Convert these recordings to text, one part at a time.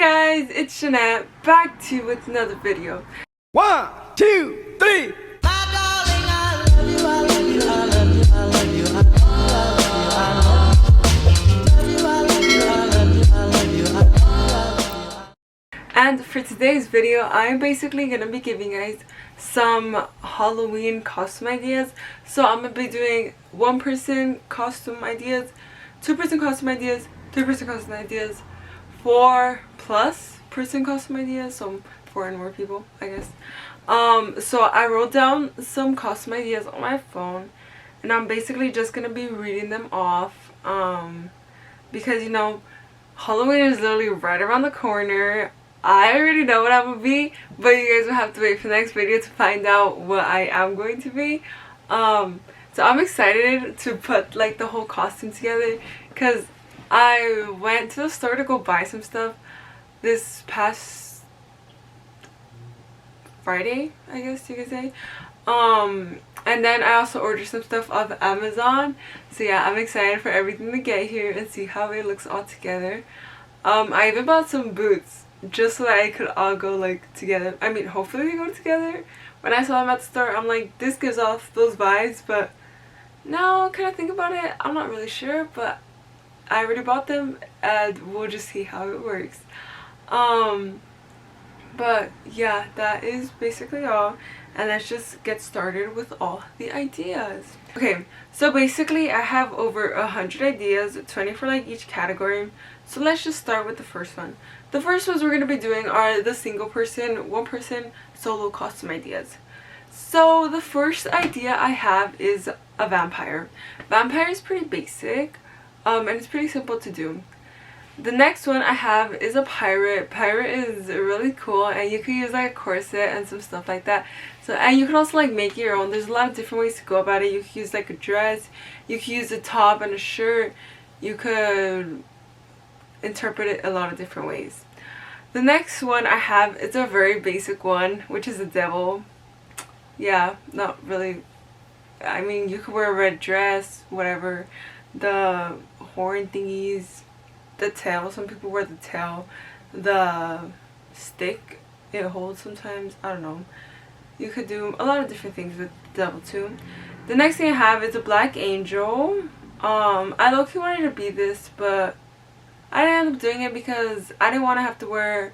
guys, it's Jannett back to you with another video. 1, 2, 3. And for today's video, I'm basically gonna be giving you guys some Halloween costume ideas. So I'm gonna be doing 1-person costume ideas, 2-person costume ideas, 3-person costume ideas, 4+ person costume ideas, so 4 and more people, I guess. So I wrote down some costume ideas on my phone, and I'm basically just gonna be reading them off, because you know, Halloween is literally right around the corner. I already know what I'm gonna be, but you guys will have to wait for the next video to find out what I am going to be. So I'm excited to put like the whole costume together, because I went to the store to go buy some stuff this past Friday, I guess you could say. And then I also ordered some stuff off Amazon. So yeah, I'm excited for everything to get here and see how it looks all together. I even bought some boots just so that I could all go like together. I mean, hopefully we go together. When I saw them at the store, I'm like, this gives off those vibes, but now can I think about it? I'm not really sure, but I already bought them and we'll just see how it works. But yeah, that is basically all, and let's just get started with all the ideas. Okay, so basically I have over 100 ideas, 20 for like each category. So let's just start with the first one. The first ones we're going to be doing are the single person, 1-person solo costume ideas. So the first idea I have is a vampire. Vampire is pretty basic, and it's pretty simple to do. The next one I have is a pirate. Pirate is really cool, and you can use like a corset and some stuff like that. So, and you can also like make your own. There's a lot of different ways to go about it. You can use like a dress, you can use a top and a shirt. You could interpret it a lot of different ways. The next one I have is a very basic one, which is a devil. Yeah, not really. I mean, you could wear a red dress, whatever. The horn thingies, the tail, some people wear the tail, the stick it holds sometimes, I don't know. You could do a lot of different things with the devil too. The next thing I have is a black angel. I low-key wanted to be this, but I didn't end up doing it because I didn't want to have to wear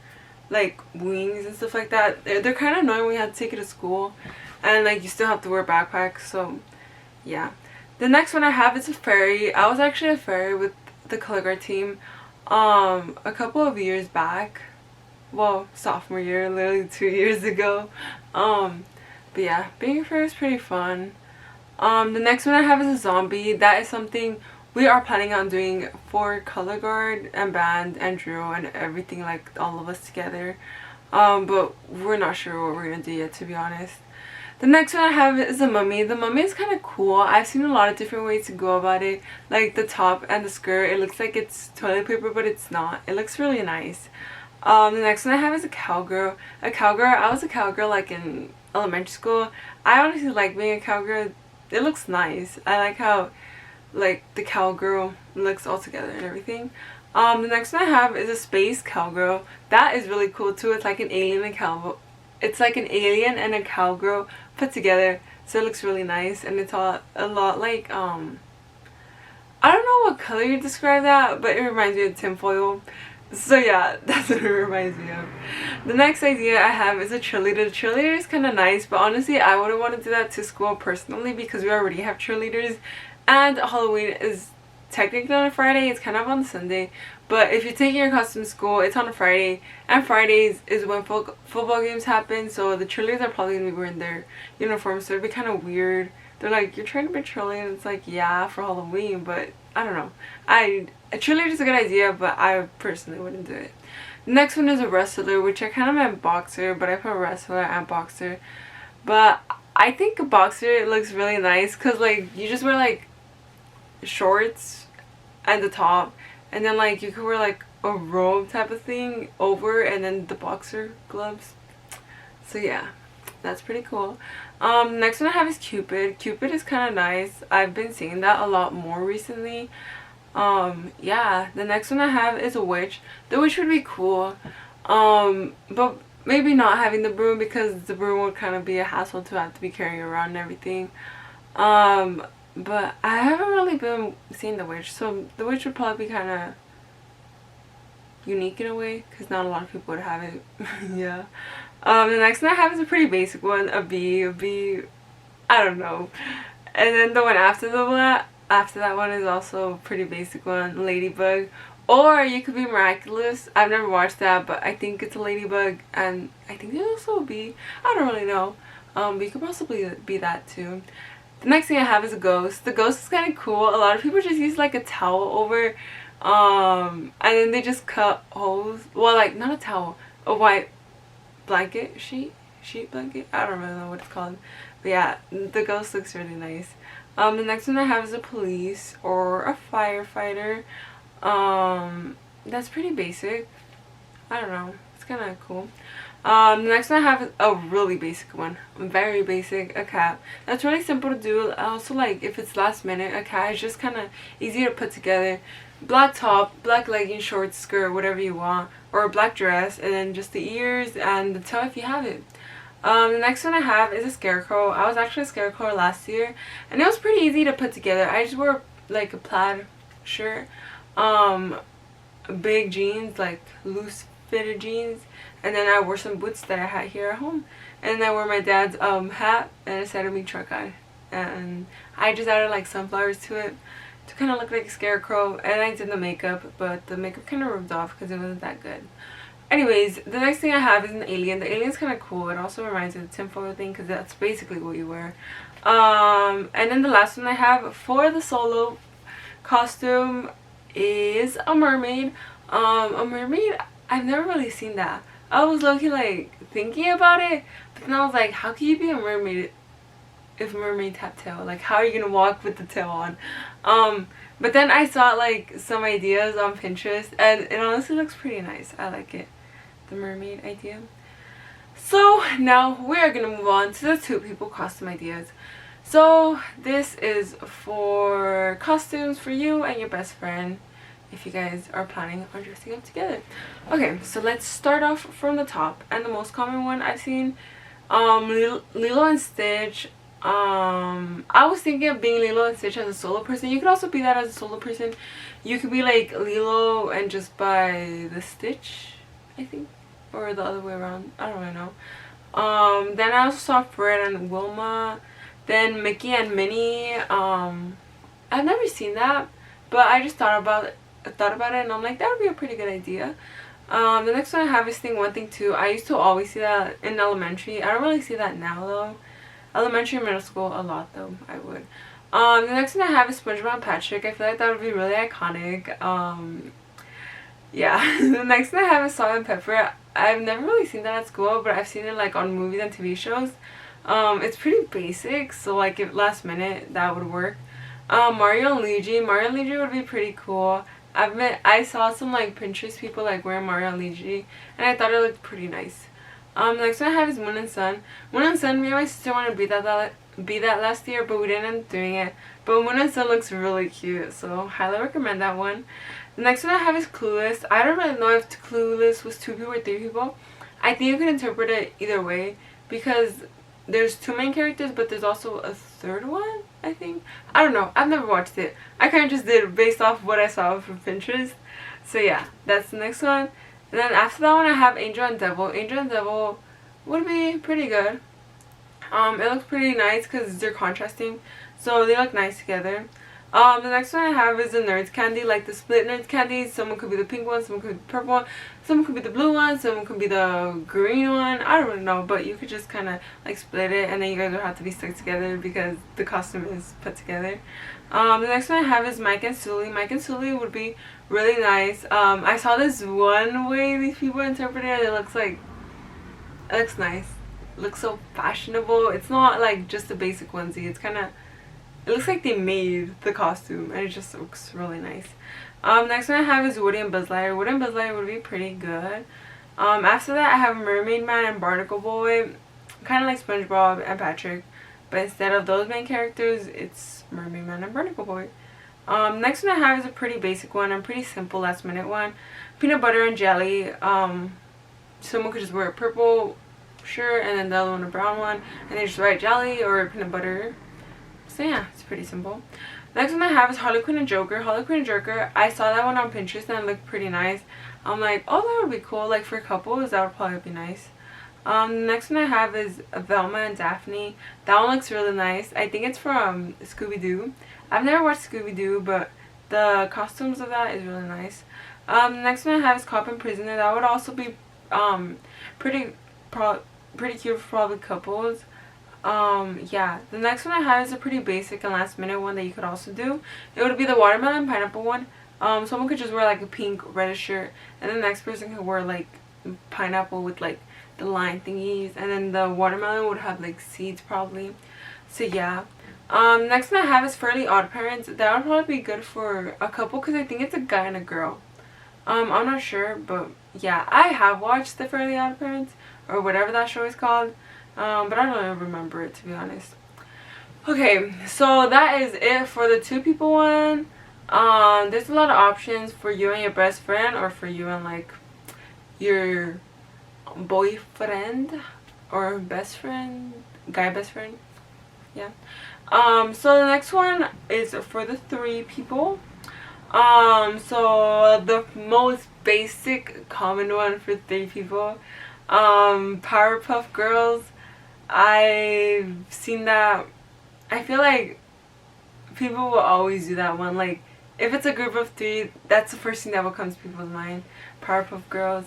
like wings and stuff like that. They're kind of annoying when you have to take it to school, and like you still have to wear backpacks, so yeah. The next one I have is a fairy. I was actually a fairy with the color guard team a couple of years back. Well, sophomore year, literally 2 years ago. But yeah, being a fairy is pretty fun. The next one I have is a zombie. That is something we are planning on doing for color guard and band and drill and everything, like all of us together. But we're not sure what we're gonna do yet, to be honest. The next one I have is a mummy. The mummy is kind of cool. I've seen a lot of different ways to go about it. Like the top and the skirt, it looks like it's toilet paper, but it's not. It looks really nice. The next one I have is a cowgirl. A cowgirl, I was a cowgirl like in elementary school. I honestly like being a cowgirl. It looks nice. I like how like the cowgirl looks all together and everything. The next one I have is a space cowgirl. That is really cool too. It's like an alien and cowgirl. It's like an alien and a cowgirl put together, so it looks really nice, and it's a lot like I don't know what color you describe that, but it reminds me of tinfoil. So yeah, that's what it reminds me of. The next idea I have is a cheerleader. The cheerleader is kind of nice, but honestly I wouldn't want to do that to school personally because we already have cheerleaders, and Halloween is technically on a Friday. It's kind of on Sunday, but if you're taking your costume to school, it's on a Friday, and Fridays is when football games happen, so the cheerleaders are probably gonna be wearing their uniforms, so it'd be kind of weird. They're like, you're trying to be cheerleading, and it's like, yeah, for Halloween, but I don't know. A cheerleader is a good idea, but I personally wouldn't do it. The next one is a wrestler, which I kind of meant boxer, but I put wrestler and boxer. But I think a boxer looks really nice because like you just wear like shorts and the top, and then like you could wear like a robe type of thing over, and then the boxer gloves. So yeah, that's pretty cool. Next one I have is Cupid. Cupid is kind of nice. I've been seeing that a lot more recently. Yeah, the next one I have is a witch. The witch would be cool. But maybe not having the broom, because the broom would kind of be a hassle to have to be carrying around and everything. But I haven't really been seeing the witch, so the witch would probably be kind of unique in a way, because not a lot of people would have it. Yeah. The next one I have is a pretty basic one, a bee. A bee, I don't know. And then the one after that one is also a pretty basic one, ladybug. Or you could be miraculous. I've never watched that, but I think it's a ladybug, and I think there's also a bee. I don't really know. But you could possibly be that too. The next thing I have is a ghost. The ghost is kind of cool. A lot of people just use like a towel over, and then they just cut holes. Well, like not a towel, a white blanket, sheet blanket. I don't really know what it's called. But yeah, the ghost looks really nice. The next one I have is a police or a firefighter. That's pretty basic. I don't know. It's kind of cool. The next one I have is a really basic one. Very basic, a cat. That's really simple to do. Also, like, if it's last minute, a cat is just kind of easy to put together. Black top, black leggings, shorts, skirt, whatever you want. Or a black dress, and then just the ears and the tail if you have it. The next one I have is a scarecrow. I was actually a scarecrow last year, and it was pretty easy to put together. I just wore like a plaid shirt, big jeans, like loose fitted jeans, and then I wore some boots that I had here at home, and then I wore my dad's hat, and it said a me truck guy, and I just added like sunflowers to it to kind of look like a scarecrow, and I did the makeup, but the makeup kind of rubbed off because it wasn't that good. Anyways, the next thing I have is an alien. The alien's kind of cool. It also reminds me of the tinfoil thing, because that's basically what you wear. And then the last one I have for the solo costume is a mermaid. A mermaid, I've never really seen that. I was low-key like thinking about it, but then I was like, how can you be a mermaid if mermaids have tail? Like, how are you gonna walk with the tail on? But then I saw like some ideas on Pinterest, and it honestly looks pretty nice. I like it, the mermaid idea. So now we are gonna move on to the two people costume ideas. So this is for costumes for you and your best friend, if you guys are planning on dressing up together. Okay, so let's start off from the top. And the most common one I've seen, Lilo and Stitch. I was thinking of being Lilo and Stitch as a solo person. You could also be that as a solo person. You could be like Lilo and just by the Stitch, I think, or the other way around. I don't really know. Then I also saw Fred and Wilma. Then Mickey and Minnie. I've never seen that, but I just thought about it, and I'm like, that would be a pretty good idea. The next one I have is Thing 1, Thing 2. I used to always see that in elementary. I don't really see that now though. Elementary and middle school a lot though, I would. The next one I have is SpongeBob and Patrick. I feel like that would be really iconic. Yeah. The next one I have is Salt and Pepper. I've never really seen that at school, but I've seen it like on movies and TV shows. It's pretty basic, so like if last minute that would work. Mario and Luigi. Mario and Luigi would be pretty cool. I saw some like Pinterest people like wearing Mario and Luigi, and I thought it looked pretty nice. The next one I have is Moon and Sun. Moon and Sun, me and my sister wanted to be that last year, but we didn't end up doing it. But Moon and Sun looks really cute, so highly recommend that one. The next one I have is Clueless. I don't really know if Clueless was 2 people or 3 people. I think you can interpret it either way, because there's 2 main characters, but there's also a 3rd one, I think. I don't know. I've never watched it. I kind of just did it based off what I saw from Pinterest. So yeah, that's the next one. And then after that one I have Angel and Devil. Angel and Devil would be pretty good. It looks pretty nice because they're contrasting, so they look nice together. The next one I have is the Nerds Candy, like the split Nerds Candy. Someone could be the pink one, someone could be the purple one, someone could be the blue one, someone could be the green one. I don't really know, but you could just kind of like split it, and then you guys would have to be stuck together because the costume is put together. The next one I have is Mike and Sully. Mike and Sully would be really nice. I saw this one way these people interpret it. It looks nice. It looks so fashionable. It's not like just a basic onesie. It's kind of, it looks like they made the costume, and it just looks really nice. Next one I have is Woody and Buzz Lightyear. Woody and Buzz Lightyear would be pretty good. After that I have Mermaid Man and Barnacle Boy. Kind of like SpongeBob and Patrick, but instead of those main characters, it's Mermaid Man and Barnacle Boy. Next one I have is a pretty basic one and pretty simple last minute one. Peanut butter and jelly. Someone could just wear a purple shirt and then the other one a brown one, and they just write jelly or peanut butter. So yeah, it's pretty simple. Next one I have is Harley Quinn and Joker. Harley Quinn and Joker, I saw that one on Pinterest and it looked pretty nice. I'm like, oh, that would be cool. Like for couples, that would probably be nice. The next one I have is Velma and Daphne. That one looks really nice. I think it's from Scooby-Doo. I've never watched Scooby-Doo, but the costumes of that is really nice. The next one I have is Cop and Prisoner. That would also be pretty cute for probably couples. Yeah, the next one I have is a pretty basic and last minute one that you could also do. It would be the watermelon pineapple one. Someone could just wear like a pink reddish shirt, and the next person could wear like pineapple with like the line thingies, and then the watermelon would have like seeds probably. So yeah. Next one I have is Fairly Odd Parents. That would probably be good for a couple because I think it's a guy and a girl. I'm not sure, but yeah, I have watched the Fairly Odd Parents or whatever that show is called. But I don't really remember it, to be honest. Okay, so that is it for the two people one. There's a lot of options for you and your best friend, or for you and like your boyfriend or best friend, guy best friend. Yeah. So the next one is for the three people. So the most basic common one for three people, Powerpuff Girls. I've seen that. I feel like people will always do that one. Like if it's a group of three, that's the first thing that will come to people's mind. Powerpuff Girls.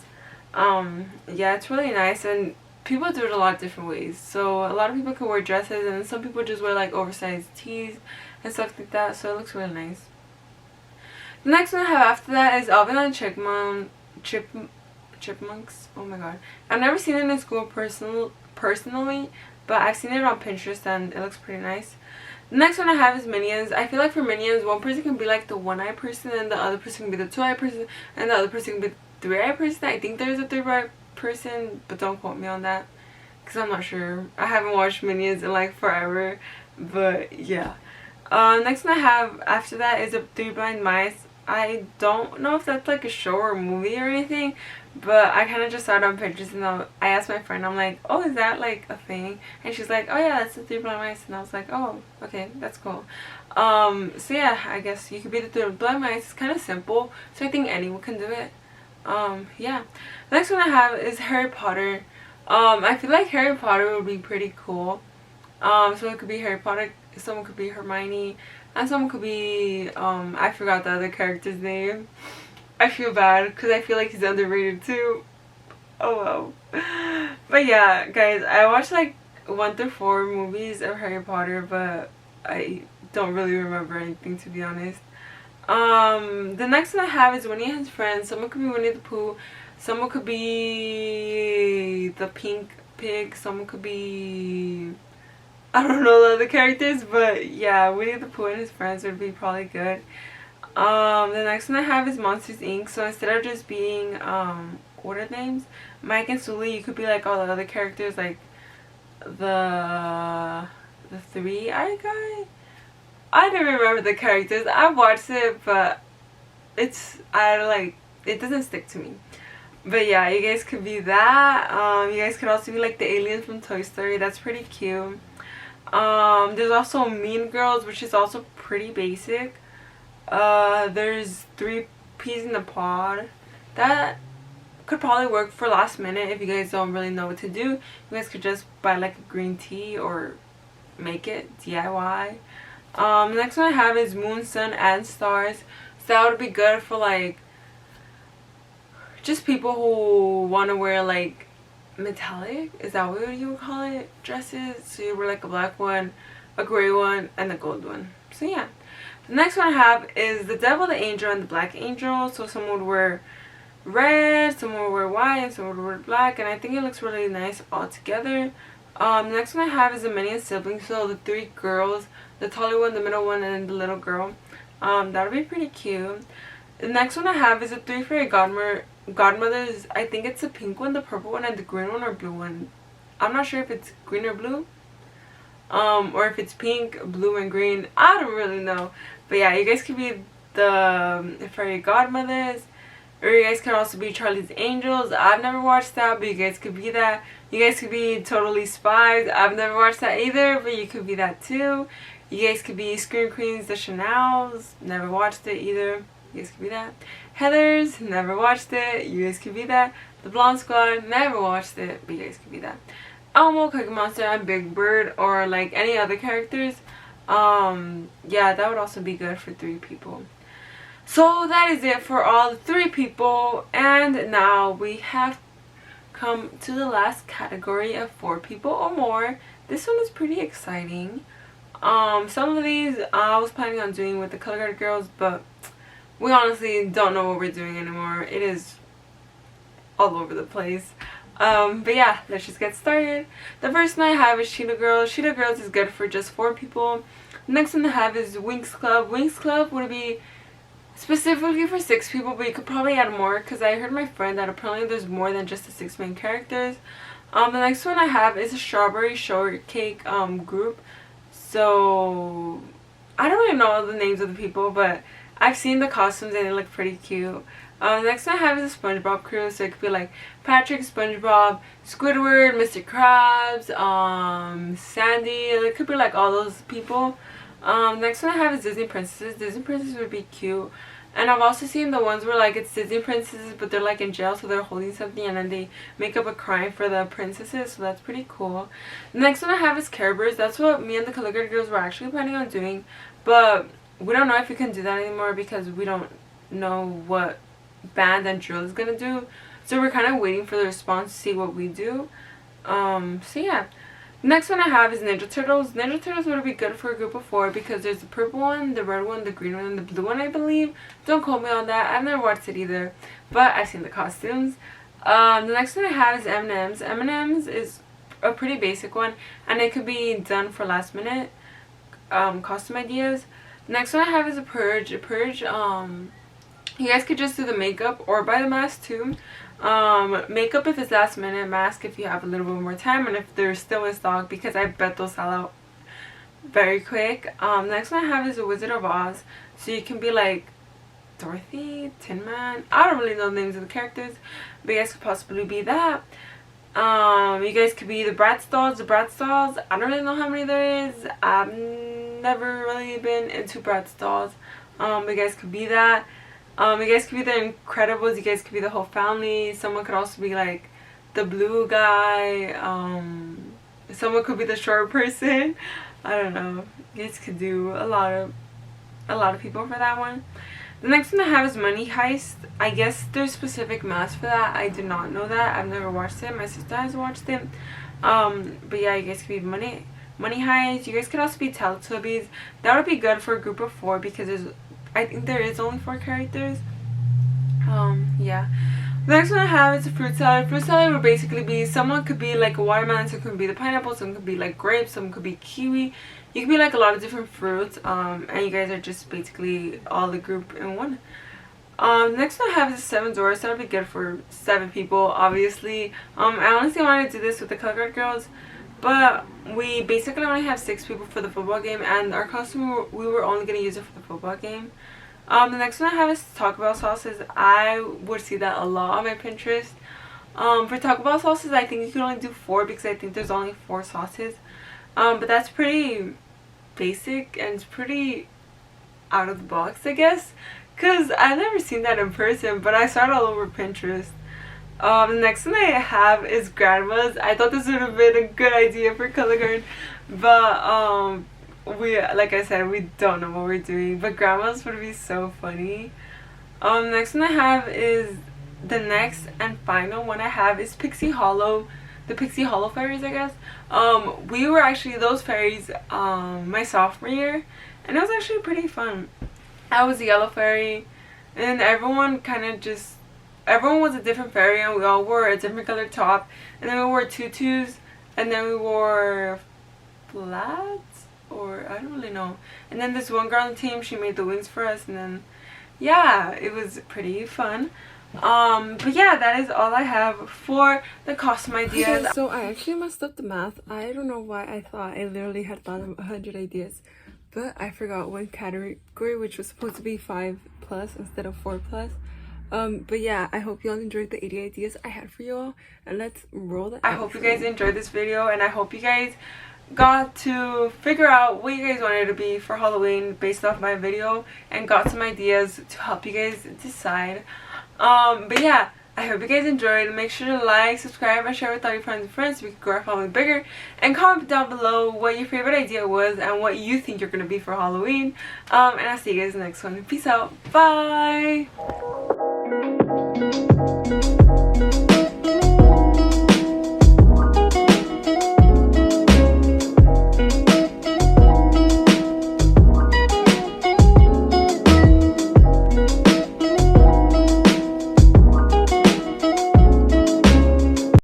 Yeah, it's really nice, and people do it a lot of different ways. So a lot of people can wear dresses, and some people just wear like oversized tees and stuff like that. So it looks really nice. The next one I have after that is Alvin and Chipmunks. Oh my god, I've never seen it in school personally, but I've seen it on Pinterest and it looks pretty nice. The next one I have is Minions. I feel like for Minions, one person can be like the one-eye person, and the other person can be the two-eye person, and the other person can be the three-eye person. I think there's a three-eye person, but don't quote me on that because I'm not sure. I haven't watched Minions in like forever, but yeah. Next one I have after that is Three Blind Mice. I don't know if that's like a show or a movie or anything, but I kind of just saw it on Pinterest, and I asked my friend, I'm like, oh, is that like a thing? And she's like, oh yeah, that's the Three Blind Mice. And I was like, oh, okay, that's cool. So yeah, I guess you could be the Three Blind Mice. It's kind of simple, so I think anyone can do it. Yeah. The next one I have is Harry Potter. I feel like Harry Potter would be pretty cool. So it could be Harry Potter, someone could be Hermione, and someone could be, I forgot the other character's name. I feel bad because I feel like he's underrated too. Oh well. But yeah, guys, I watched like 1 through 4 movies of Harry Potter, but I don't really remember anything, to be honest. The next one I have is Winnie and his friends. Someone could be Winnie the Pooh, someone could be the Pink Pig, someone could be, I don't know the other characters, but yeah, Winnie the Pooh and his friends would be probably good. The next one I have is Monsters Inc. So instead of just being what are names? Mike and Sully, you could be like all the other characters, like the three-eyed guy. I don't remember the characters. I watched it, but it doesn't stick to me. But yeah, you guys could be that. You guys could also be like the aliens from Toy Story. That's pretty cute. There's also Mean Girls, which is also pretty basic. There's 3 Peas in the Pod. That could probably work for last minute if you guys don't really know what to do. You guys could just buy like a green tea or make it DIY. The next one I have is Moon, Sun, and Stars. So that would be good for like just people who want to wear like metallic, is that what you would call it, dresses. So you wear like a black one, a gray one, and a gold one. So yeah. The next one I have is the Devil, the Angel, and the Black Angel. So someone would wear red, someone would wear white, and someone would wear black, and I think it looks really nice all together. The next one I have is the Minion siblings. So the 3 girls, the taller one, the middle one, and the little girl. That would be pretty cute. The next one I have is the 3 fairy godmothers. I think it's the pink one, the purple one, and the green one or blue one. I'm not sure if it's green or blue. or if it's pink, blue, and green. I don't really know. But yeah, you guys could be the fairy godmothers, or you guys can also be Charlie's Angels. I've never watched that, but you guys could be that. You guys could be Totally Spies. I've never watched that either, but you could be that too. You guys could be Scream Queens, the Chanels. Never watched it either. You guys could be that. Heathers. Never watched it. You guys could be that. The Blonde Squad. Never watched it, but you guys could be that. Elmo, Cookie Monster, and Big Bird, or like any other characters. Yeah, that would also be good for 3 people. So that is it for all the 3 people, and now we have come to the last category of 4 people or more. This one is pretty exciting. Some of these I was planning on doing with the Color Guard girls, but we honestly don't know what we're doing anymore. It is all over the place. But yeah, let's just get started. The first one I have is Cheetah Girls. Cheetah Girls is good for just 4 people. The next one I have is Winx Club. Winx Club would be specifically for 6 people, but you could probably add more because I heard my friend that apparently there's more than just the 6 main characters. The next one I have is a Strawberry Shortcake group. So I don't really know all the names of the people, but I've seen the costumes and they look pretty cute. The next one I have is a SpongeBob crew, so it could be like Patrick, SpongeBob, Squidward, Mr. Krabs, Sandy. It could be like all those people. Next one I have is Disney Princesses. Disney Princesses would be cute. And I've also seen the ones where like it's Disney Princesses but they're like in jail, so they're holding something and then they make up a crime for the princesses, so that's pretty cool. The next one I have is Care Bears. That's what me and the Color Guard girls were actually planning on doing, but we don't know if we can do that anymore because we don't know what band and drill is gonna do, so we're kind of waiting for the response to see what we do. So yeah. Next one I have is Ninja Turtles. Ninja Turtles would be good for a group of 4 because there's the purple one, the red one, the green one, and the blue one, I believe. Don't quote me on that. I've never watched it either, but I've seen the costumes. The next one I have is M&M's. M&M's is a pretty basic one, and it could be done for last minute costume ideas. The next one I have is a Purge. A Purge, you guys could just do the makeup or buy the mask too. Makeup if it's last minute, mask if you have a little bit more time and if they're still in stock, because I bet they'll sell out very quick. Next one I have is a Wizard of Oz, so you can be like Dorothy, Tin Man. I don't really know the names of the characters, but you guys could possibly be that. You guys could be the Bratz dolls. The Bratz dolls, I don't really know how many there is. I've never really been into Bratz dolls. You guys could be that. You guys could be the Incredibles. You guys could be the whole family. Someone could also be like the blue guy. Someone could be the short person. I don't know. You guys could do a lot of people for that one. The next one I have is Money Heist. I guess there's specific masks for that. I did not know that. I've never watched it. My sister has watched it. But yeah, you guys could be Money Heist. You guys could also be Teletubbies. That would be good for a group of 4 because I think there is only 4 characters. Yeah. The next one I have is a fruit salad. Fruit salad would basically be, someone could be like a watermelon, some could be the pineapple, some could be like grapes, some could be kiwi. You could be like a lot of different fruits, and you guys are just basically all the group in one. The next one I have is 7 Doors. That would be good for 7 people, obviously. I honestly wanted to do this with the Color Guard girls, but we basically only have 6 people for the football game, and our costume, we were only going to use it for the football game. The next one I have is Taco Bell sauces. I would see that a lot on my Pinterest. For Taco Bell sauces, I think you can only do 4 because I think there's only 4 sauces. But that's pretty basic and it's pretty out of the box, I guess, because I've never seen that in person, but I saw it all over Pinterest. The next one I have is Grandma's. I thought this would have been a good idea for Color Guard, but we, like I said, we don't know what we're doing, but Grandma's would be so funny. Next one I have is, the next and final one I have is Pixie Hollow. The Pixie Hollow fairies, I guess. We were actually those fairies my sophomore year, and it was actually pretty fun. I was a yellow fairy, and everyone was a different fairy, and we all wore a different colored top, and then we wore tutus, and then we wore flats, or I don't really know. And then this one girl on the team, she made the wings for us, and then yeah, it was pretty fun. But yeah, that is all I have for the costume ideas. Okay, so I actually messed up the math. I don't know why I thought I literally had thought of 100 ideas, but I forgot one category, which was supposed to be 5 plus instead of 4 plus. But yeah, I hope y'all enjoyed the 80 ideas I had for y'all, and let's roll the outro. I hope you guys enjoyed this video, and I hope you guys got to figure out what you guys wanted to be for Halloween based off my video, and got some ideas to help you guys decide. But yeah, I hope you guys enjoyed. Make sure to like, subscribe, and share with all your friends and friends so we can grow our family bigger. And comment down below what your favorite idea was and what you think you're gonna be for Halloween. And I'll see you guys in the next one. Peace out. Bye.